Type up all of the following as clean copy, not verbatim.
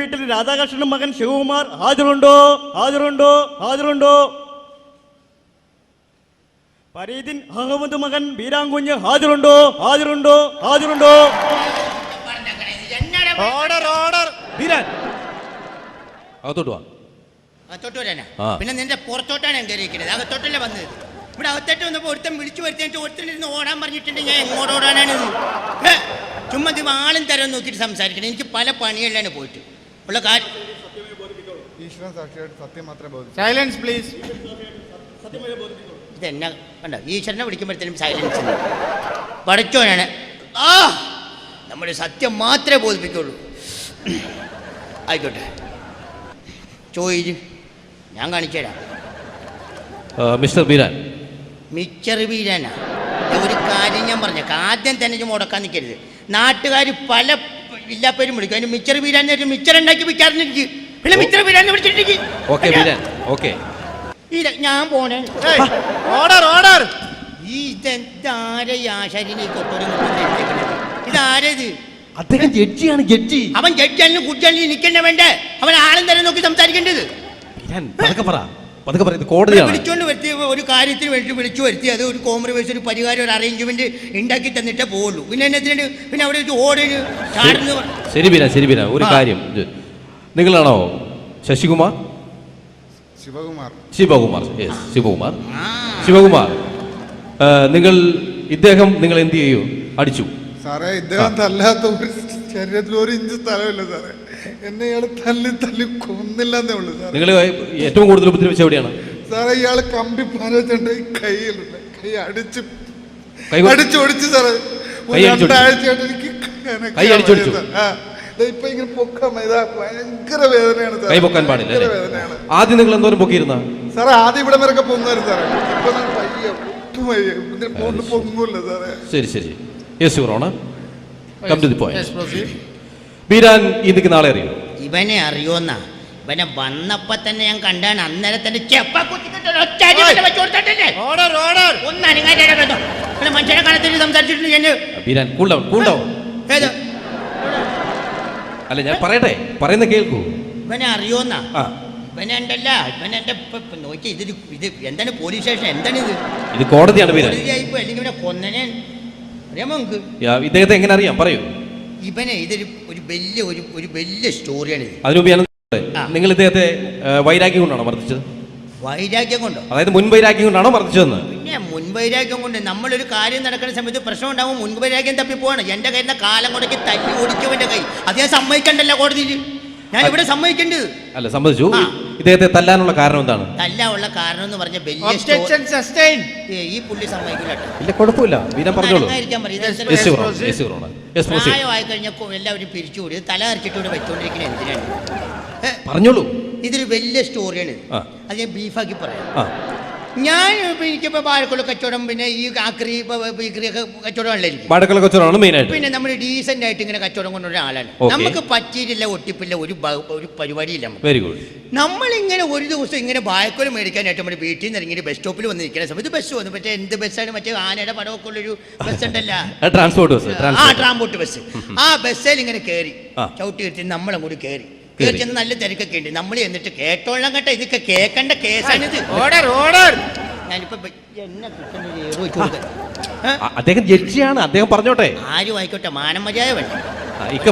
വീട്ടിൽ രാധാകൃഷ്ണൻ മകൻ ശിവകുമാർ ഹാജരുണ്ടോ? ഹാജരുണ്ടോ? ഹാജരുണ്ടോ? ഫരീദിൻ അഹമ്മദ് മകൻ ബീരാങ്കുഞ്ഞ് ഹാജരുണ്ടോ? ഹാജരുണ്ടോ? ഹാജരുണ്ടോ? Order order. ബീരാൻ അകത്തോട്ട് വാ. അകത്തോട്ട് വരാനാ? പിന്നെ നിന്റെ പുറത്തോട്ടാണ് ഞാൻ കയറിയിരിക്കുന്നത്, അകത്തോട്ടല്ലേ വന്നത്. ഇവിടെ അകത്തോട്ട് വന്നപ്പോൾ ഒരുത്തൻ വിളിച്ചു വരുത്തിയിട്ട് ഒരുത്തനിരുന്ന് ഓടാൻ പറഞ്ഞിട്ടുണ്ട്. ഞാൻ എങ്ങോട്ട് ഓടാനാണിത്? ചുമ്മാ ആളും തരം നോക്കിയിട്ട് സംസാരിക്കണം. എനിക്ക് പല പണികളിലാണ് പോയിട്ട് ഉള്ള കാര്യം. Silence please. ഇതെന്നാ കണ്ടോ, ഈശ്വരനെ വിളിക്കുമ്പോഴത്തേനും സൈലൻസ്. പഠിച്ചോനാണ്. നമ്മൾ സത്യം മാത്രമേ ബോധിപ്പിക്കുള്ളൂ. ആയിക്കോട്ടെ, ചോദിച്ചു ഞാൻ കാണിച്ചു തരാം. മിസ്റ്റർ ബീരാൻ. മിച്ചർ ബീരാനാ? ഒരു കാര്യം ഞാൻ പറഞ്ഞേക്ക, ആദ്യം തന്നെ മുടക്കാൻ നിൽക്കരുത്. നാട്ടുകാർ പല ഇല്ലാപ്പേരും വിളിക്കും. അതിന് മിച്ചർ ബീരാൻ മിച്ചർ ഉണ്ടാക്കി വിൽക്കാറുണ്ട്. പിന്നെ മിച്ചർ ബീരാനെ വിളിച്ചിട്ടിരിക്കും. ഞാൻ പോണേ. Order order. ഇതാരയാശാരിനെ കൊട്ടോടെ ഇതാരത്? അദ്ദേഹം ജഡ്ജിയാണ്. ജഡ്ജി. അവൻ ജഡ്ജാലും കുട്ടിയാലും നിൽക്കണ്ട വേണ്ടേ? അവൻ ആളും തന്നെ നോക്കി സംസാരിക്കേണ്ടത്. വിളിച്ചോണ്ട് വരുത്തി ഒരു കാര്യത്തിന് വേണ്ടി വിളിച്ചു വരുത്തി, അത് ഒരു കോംപ്രമൈസ്, ഒരു പരിഹാരം, ഒരു അറേഞ്ച്മെന്റ് ഉണ്ടാക്കി തന്നിട്ടേ പോവുള്ളൂ. പിന്നെ എന്നത്തിന് പിന്നെ അവിടെ ഓടിന് ചാടുന്നു. ശരി ബീരാൻ, ശരി ബീരാൻ, ഒരു കാര്യം. നിങ്ങളാണോ ശശികുമാർ? ശിവകുമാർ. ശിവകുമാർ, ശിവകുമാർ. ശിവകുമാർ, ഇദ്ദേഹം നിങ്ങൾ എന്ത് ചെയ്യൂ? അടിച്ചു സാറേ. ഇദ്ദേഹം തല്ലാത്ത ഒരു ശരീരത്തിൽ ഒരു ഇഞ്ച് സ്ഥലമില്ല സാറേ. എന്നെ ഇയാള് തല്ലി തല്ലി കൊന്നില്ലെന്നേ ഉള്ളൂ സാറേ. നിങ്ങൾ ഏറ്റവും കൂടുതൽ ഉപദ്രവിച്ച എവിടെയാണ് സാറേ? ഇയാള് കമ്പി പാലിച്ചിട്ട് കൈയിലുണ്ട്. കൈ അടിച്ചൊടിച്ചു സാറേ. രണ്ടാഴ്ചയായിട്ട് എനിക്ക് ഇപ്പൊ ഇങ്ങനെ പൊക്കാൻ ഭയങ്കര വേദനയാണ് സാറേ. കൈ പൊക്കാൻ പാടില്ല. ആദ്യം നിങ്ങൾ എന്തോരം പൊക്കിയിരുന്ന സാറേ? ആദ്യം ഇവിടെ വരെ പൊങ്ങുമായിരുന്നു സാറേ. ഇപ്പൊ പൊങ്ങൂല്ല സാറേ. ശരി ശരി. Yes your honour, come to the point. Beeran ഈ നിൽക്കുന്ന ആളെ അറിയോ? ഇവനെ അറിയോന്നാ? ഇവനെ വന്നപ്പോ തന്നെ ഞാൻ കണ്ടാണ്. അന്നേരം തന്നെ മനുഷ്യനെ കാണത്തിട്ട് സംസാരിച്ചിട്ടുണ്ട് ഞാൻ. Beeran cool down, cool down. അല്ല ഞാൻ പറയട്ടെ, പറയുന്ന കേൾക്കൂ. ഇവനെ അറിയോന്നാ? ഇവനെ ഉണ്ടല്ല, ഇവനെ നോക്കി. ഇത് എന്താണ് പോലീസ് സ്റ്റേഷൻ? എന്താണ് ഇത്? ഇത് കോടതിയാണ്. കോടതിയായിപ്പോ അല്ലെങ്കിൽ ഇവനെ കൊന്നനെ അറിയാമോ നമുക്ക്? ഇദ്ദേഹത്തെ എങ്ങനെ അറിയാം? പറയൂ. ഇവനെ ഇതൊരു ഒരു വലിയ സ്റ്റോറിയാണ്. അതിനുപരി നിങ്ങൾ ഇദ്ദേഹത്തെ വൈരാഗ്യം കൊണ്ടാണോ മർദ്ദിച്ചത്? വൈരാഗ്യം കൊണ്ടോ? അതായത് മുൻവൈരാഗ്യം കൊണ്ടാണോ മർദ്ദിച്ചതെന്ന്? പിന്നെ മുൻവൈരാഗ്യം കൊണ്ട്. നമ്മളൊരു കാര്യം നടക്കുന്ന സമയത്ത് പ്രശ്നം ഉണ്ടാവും, മുൻവൈരാഗ്യം തപ്പിപ്പോവാണ്. എന്റെ കയ്യിൽ നിന്ന് കാലം കൊണ്ടൊക്കെ തല്ലി ഓടിച്ചവന്റെ കൈ അത് ഞാൻ സമ്മതിക്കണ്ടല്ലോ കോടതിയിൽ. ഞാൻ ഇവിടെ സമ്മതിക്കേണ്ടത്. അല്ല, സമ്മതിച്ചു. ഇദ്ദേഹത്തെ തല്ലാനുള്ള കാരണം എന്താണ്? തല്ലാനുള്ള കാരണം എന്ന് പറഞ്ഞ വലിയ ഈ പുള്ളി സമ്മതിക്കില്ല. ഇല്ല, കുഴപ്പമില്ല. പ്രായമായി കഴിഞ്ഞാൽ എല്ലാവരും പിരിച്ചുകൂടി തല അരച്ചിട്ട് ഇവിടെ വെച്ചോണ്ടിരിക്കുന്നത് എന്തിനാണ്? പറഞ്ഞോളൂ. ഇതൊരു വലിയ സ്റ്റോറിയാണ്. അത് ഞാൻ ബീഫാക്കി പറയാം. ഞാൻ എനിക്കിപ്പോ വാഴക്കുള്ള കച്ചവടം, പിന്നെ ഈ ആക്രി കച്ചവടമല്ലേ പിന്നെ നമ്മൾ ഡീസന്റ് ആയിട്ട് ഇങ്ങനെ കച്ചവടം കൊണ്ടുവരുന്ന ആളാണ്. നമുക്ക് പറ്റിയിട്ടില്ല, ഒട്ടിപ്പില്ല, ഒരു പരിപാടിയില്ല. Very good. നമ്മളിങ്ങനെ ഒരു ദിവസം ഇങ്ങനെ വാഴക്കുല മേടിക്കാനായിട്ട് നമ്മുടെ വീട്ടിൽ നിന്ന് ഇറങ്ങിയിട്ട് ബസ് സ്റ്റോപ്പിൽ വന്ന് നിൽക്കുന്ന സമയത്ത് ബസ് വന്നു. മറ്റേ എന്ത് ബസ്സാണ്? മറ്റേ ആനയുടെ പടമൊക്കെ ഉള്ളൊരു ബസ് ഉണ്ടല്ലോ, ട്രാൻസ്പോർട്ട് ബസ്. ആ ബസ്സിൽ ഇങ്ങനെ കയറി ചവിട്ടി കയറ്റി നമ്മളങ്ങോട്ട് കയറി ചെന്ന് നല്ല തിരക്കൊക്കെ ഉണ്ട്. നമ്മൾ എന്നിട്ട് കേട്ടോളാം കേട്ടോ, ഇതൊക്കെ കേൾക്കേണ്ട കേസാണിത്. ഞാനിപ്പോ എന്നെ അദ്ദേഹം ജഡ്ജിയാണ്, അദ്ദേഹം പറഞ്ഞോട്ടെ. ആരും ആയിക്കോട്ടെ, മാനമര്യാദ വേണ്ട.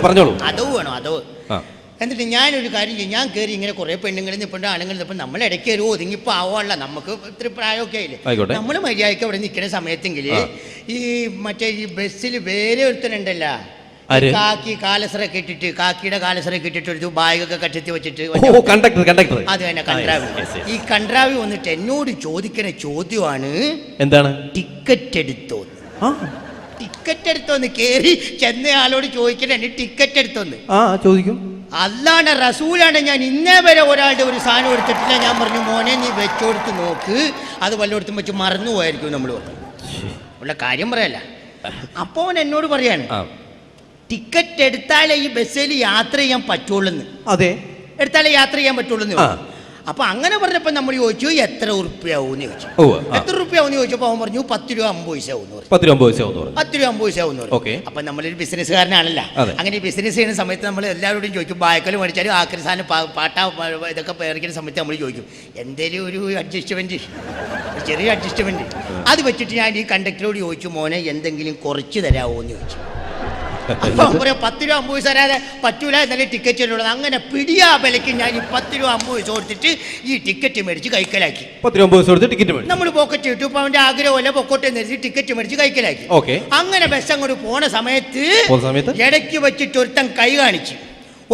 പറഞ്ഞോളൂ. അതോ വേണോ? അതോ. എന്നിട്ട് ഞാനൊരു കാര്യം ചെയ്യും, ഞാൻ കയറി ഇങ്ങനെ കുറെ പെണ്ണുങ്ങളിൽ നിൽപ്പുണ്ട്, ആണുങ്ങൾ നിൽപ്പുണ്ട്. നമ്മൾ ഇടയ്ക്ക് ഒരു ഒതുങ്ങിപ്പോ ആവാനുള്ള, നമുക്ക് ഇത്തിരി പ്രായമൊക്കെ ആയില്ലേ. നമ്മൾ മര്യാദയ്ക്ക് അവിടെ നിൽക്കുന്ന സമയത്തെങ്കിൽ ഈ മറ്റേ ഈ ബസ്സിൽ വേറെ ഒരുത്തനുണ്ടല്ലോ, കാക്കി കാലസറൊക്കെ ഇട്ടിട്ട്, കാക്കിയുടെ കാലസറൊക്കെ ഇട്ടിട്ട് ഒരു ബാഗൊക്കെ കെട്ടി വെച്ചിട്ട്, അത് തന്നെ കണ്ട്രാവി. ഈ കണ്ട്രാവി വന്നിട്ട് എന്നോട് ചോദിക്കുന്ന ചോദ്യമാണ്, എന്താണ്? ടിക്കറ്റ് എടുത്തോന്ന്. ടിക്കറ്റ് എടുത്തോന്ന് കേറി ചെന്നയാളോട് ചോദിക്കണേ, ടിക്കറ്റ് എടുത്തോന്ന് ചോദിക്കും. അല്ലാണ്ട് റസൂലാണ്, ഞാൻ ഇന്നേ വരെ ഒരാളുടെ ഒരു സാധനം എടുത്തിട്ടില്ല. ഞാൻ പറഞ്ഞു, മോനെ നീ വെച്ചോടുത്ത് നോക്ക്, അത് വല്ലയിടത്തും വെച്ച് മറന്നു പോയായിരിക്കും നമ്മൾ പറഞ്ഞു. ഉള്ള കാര്യം പറയല്ല. അപ്പോൾ അവൻ എന്നോട് പറയാണ്, ടിക്കറ്റ് എടുത്താലേ ഈ ബസ്സിൽ യാത്ര ചെയ്യാൻ പറ്റുള്ളൂ. അതെ, എടുത്താലേ യാത്ര ചെയ്യാൻ പറ്റുള്ളൂ. അപ്പൊ അങ്ങനെ പറഞ്ഞപ്പോ നമ്മൾ ചോദിച്ചു എത്ര ഉറുപ്പ്യാവും എന്ന് ചോദിച്ചു. എത്ര ഉറുപ്പ്യാവും എന്ന് ചോദിച്ചപ്പോൾ അവൻ പറഞ്ഞു 10 രൂപ 50 പൈസ ആവും. 10 രൂപ 50 പൈസ ആവും. 10 രൂപ 50 പൈസ ആവും. അപ്പൊ നമ്മളൊരു ബിസിനസ്സുകാരനാണല്ല, അങ്ങനെ ബിസിനസ് ചെയ്യുന്ന സമയത്ത് നമ്മൾ എല്ലാവരോടും ചോദിക്കും, ബായക്കൽ മേടിച്ചാലും ആക്രി സാധനം പാട്ട ഇതൊക്കെ പേറിക്കുന്ന സമയത്ത് നമ്മൾ ചോദിക്കും എന്തേലും ഒരു അഡ്ജസ്റ്റ്മെന്റ്, ചെറിയ അഡ്ജസ്റ്റ്മെന്റ്. അത് വെച്ചിട്ട് ഞാൻ ഈ കണ്ടക്ടറോട് ചോദിച്ചു, മോനെ എന്തെങ്കിലും കുറച്ച് തരാമോ എന്ന് ചോദിച്ചു. അപ്പം പറയാം 10 രൂപ 50 പൈസ തരാതെ പറ്റൂല, എന്നാലും ടിക്കറ്റ് ഉള്ളത്. അങ്ങനെ പിടിയാ വിലയ്ക്ക് ഞാൻ ഈ 10 രൂപ 50 പൈസ കൊടുത്തിട്ട് ഈ ടിക്കറ്റ് മേടിച്ച് കൈക്കലാക്കി. 10 രൂപ 50 പൈസ കൊടുത്ത് ടിക്കറ്റ് മേടിച്ചു. നമ്മൾ പോക്കറ്റ് ഇട്ടു. ഇപ്പൊ അവന്റെ ആഗ്രഹമല്ല പൊക്കോട്ടെ എന്ന് ടിക്കറ്റ് മേടിച്ച് കൈക്കലാക്കി. അങ്ങനെ ബസ് അങ്ങോട്ട് പോണ സമയത്ത് ഇടയ്ക്ക് വെച്ചിട്ട് ഒരുത്തൻ കൈ കാണിച്ചു.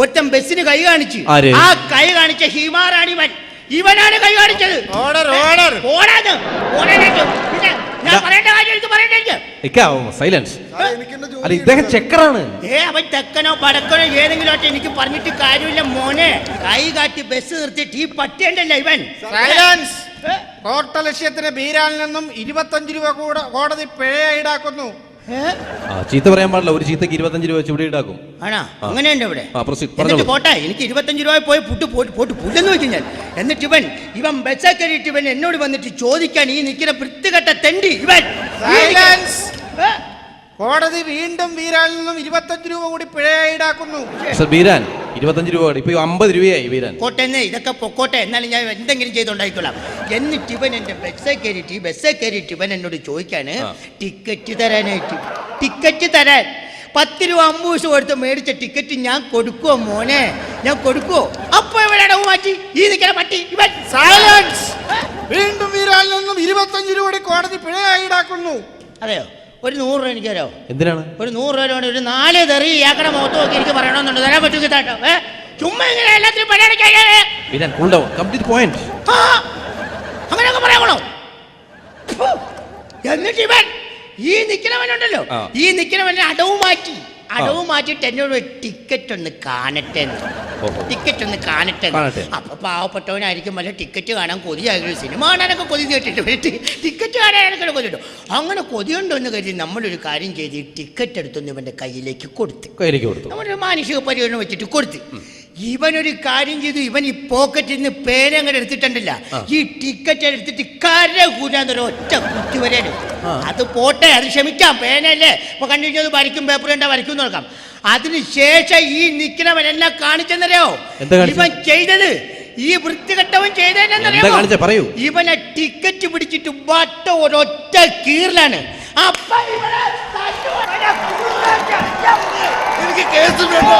ഒരുത്തൻ ബസ്സിന് കൈ കാണിച്ചു. ആ കൈ കാണിച്ച ഹിമാറാണ് ഇവൻ. ഇവനാണ് കൈ കാണിച്ചത്. ഇദ്ദേഹം ചെക്കറാണ്. അവൻ തെക്കനോ വടക്കനോ ഏതെങ്കിലും ആയിട്ട് എനിക്ക് പറഞ്ഞിട്ട് കാര്യമില്ല മോനെ. കൈ കാട്ടി ബസ് നിർത്തിയിട്ട് ഈ പട്ടിയുണ്ടല്ലോ ഇവൻ. കോട്ട ലക്ഷ്യത്തിന് ബീരാനിൽ നിന്നും 25 രൂപ കോടതി പിഴ ഈടാക്കുന്നു. ചീത്ത പറയാൻ പാടില്ല. ഒരു ചീത്തക്ക് 25 രൂപ വെച്ച് ഇവിടെ ഈടാക്കും. ആണോ? അങ്ങനെയുണ്ട് ഇവിടെ. എന്നിട്ട് പോട്ടെ, എനിക്ക് 25 രൂപ പോയി പോട്ട് പുല്ലെന്ന് വെച്ചു ഞാൻ. എന്നിട്ട് ഇവൻ ബസ്സേ കയറിയിട്ട് ഇവൻ എന്നോട് വന്നിട്ട് ചോദിക്കാൻ, ഈ നിൽക്കുന്ന വൃത്തികെട്ട തെണ്ടി ഇവൻ. കോടതി വീണ്ടും ബീരാനിൽ നിന്നും 25 രൂപ കൂടി പിഴ ഈടാക്കുന്നു. ബീരാൻ 25 രൂപ, ഇപ്പൊ 50 രൂപയായി ബീരാൻ. കോട്ടെന്ന് ഇതൊക്കെ പൊക്കോട്ടെ, എന്നാലും ഞാൻ എന്തെങ്കിലും ചെയ്തുണ്ടായിക്കൊള്ളാം. എന്നിട്ട് ഇവൻ എന്റെ ബസ്സേ കയറിയിട്ട് ഇവൻ എന്നോട് ചോദിക്കാണ് ടിക്കറ്റ് തരാനായിട്ട്. ടിക്കറ്റ് തരാൻ 10 രൂപ 50 പൈസ കൊടുത്ത് മേടിച്ച ടിക്കറ്റ് ഞാൻ കൊടുക്കുവോ മോനെ? ഞാൻ കൊടുക്കുവോ? അപ്പൊ ഇവിടെ അടവ് മാറ്റി ഈ നിൽക്കണ പട്ടി ഇവൻ. സൈലൻസ്. വീണ്ടും ബീരാനിൽ നിന്നും 25 രൂപ കൂടി കോടതി പിഴ ഈടാക്കുന്നു. അതെയോ? ഒരു 100 രൂപ എനിക്ക് തരാമോ? എന്തിനാണ്? ഒരു 100 രൂപ ഒരു 4 തെറി ഇയാക്കടെ മുഖത്ത് നോക്കി എനിക്ക് പറയണമെന്നുണ്ട്. തരാൻ പറ്റും കേട്ടോ. ചുമ്മാ ഇങ്ങനെ എല്ലാത്തിനും പരിഗണിക്കാതെ അങ്ങനെയൊക്കെ പറയാമോ? എന്നിട്ട് ഇവൻ ഈ നിൽക്കണവനുണ്ടല്ലോ, ഈ നിൽക്കണവനെ അടവ് മാറ്റിയിട്ട് എന്നോട് ടിക്കറ്റ് ഒന്ന് കാണട്ടെ. അപ്പൊ പാവപ്പെട്ടവനായിരിക്കും വല്ല ടിക്കറ്റ് കാണാൻ കൊതിയായിരുന്നു. സിനിമ കാണാനൊക്കെ കൊതി കേട്ടിട്ട് ടിക്കറ്റ് കാണാനൊക്കെ കൊതിട്ടു. അങ്ങനെ കൊതിയുണ്ടോ എന്ന് കരുതി നമ്മളൊരു കാര്യം ചെയ്ത് ഈ ടിക്കറ്റ് എടുത്തൊന്ന് ഇവന്റെ കയ്യിലേക്ക് കൊടുത്തു. നമ്മളൊരു മാനുഷിക പരിഗണന വെച്ചിട്ട് കൊടുത്ത്. ഇവനൊരു കാര്യം ചെയ്തു. ഇവൻ ഈ പോക്കറ്റിൽ നിന്ന് പേന അങ്ങനെ എടുത്തിട്ടുണ്ടല്ല, ഈ ടിക്കറ്റ് എടുത്തിട്ട് കര കൂടാന്നൊരു ഒറ്റ കുത്തി വരാനും. അത് പോട്ടെ, അത് ക്ഷമിക്കാം, പേനല്ലേ. ഇപ്പൊ കണ്ടിട്ട് വരയ്ക്കും, പേപ്പർ കണ്ടാ വരയ്ക്കും നോക്കാം. അതിനുശേഷം ഈ നിൽക്കുന്നവനെല്ലാം കാണിച്ചെന്നറിയോ ഇവൻ ചെയ്തത്? ഈ വൃത്തികെട്ടവൻ ചെയ്തതെന്നറിയോ? ഇവനെ ടിക്കറ്റ് പിടിച്ചിട്ട് വട്ട ഒരൊറ്റ കീറിലാണ്. അപ്പൊ ഇവനെ എനിക്ക് കേസ് വേണ്ട.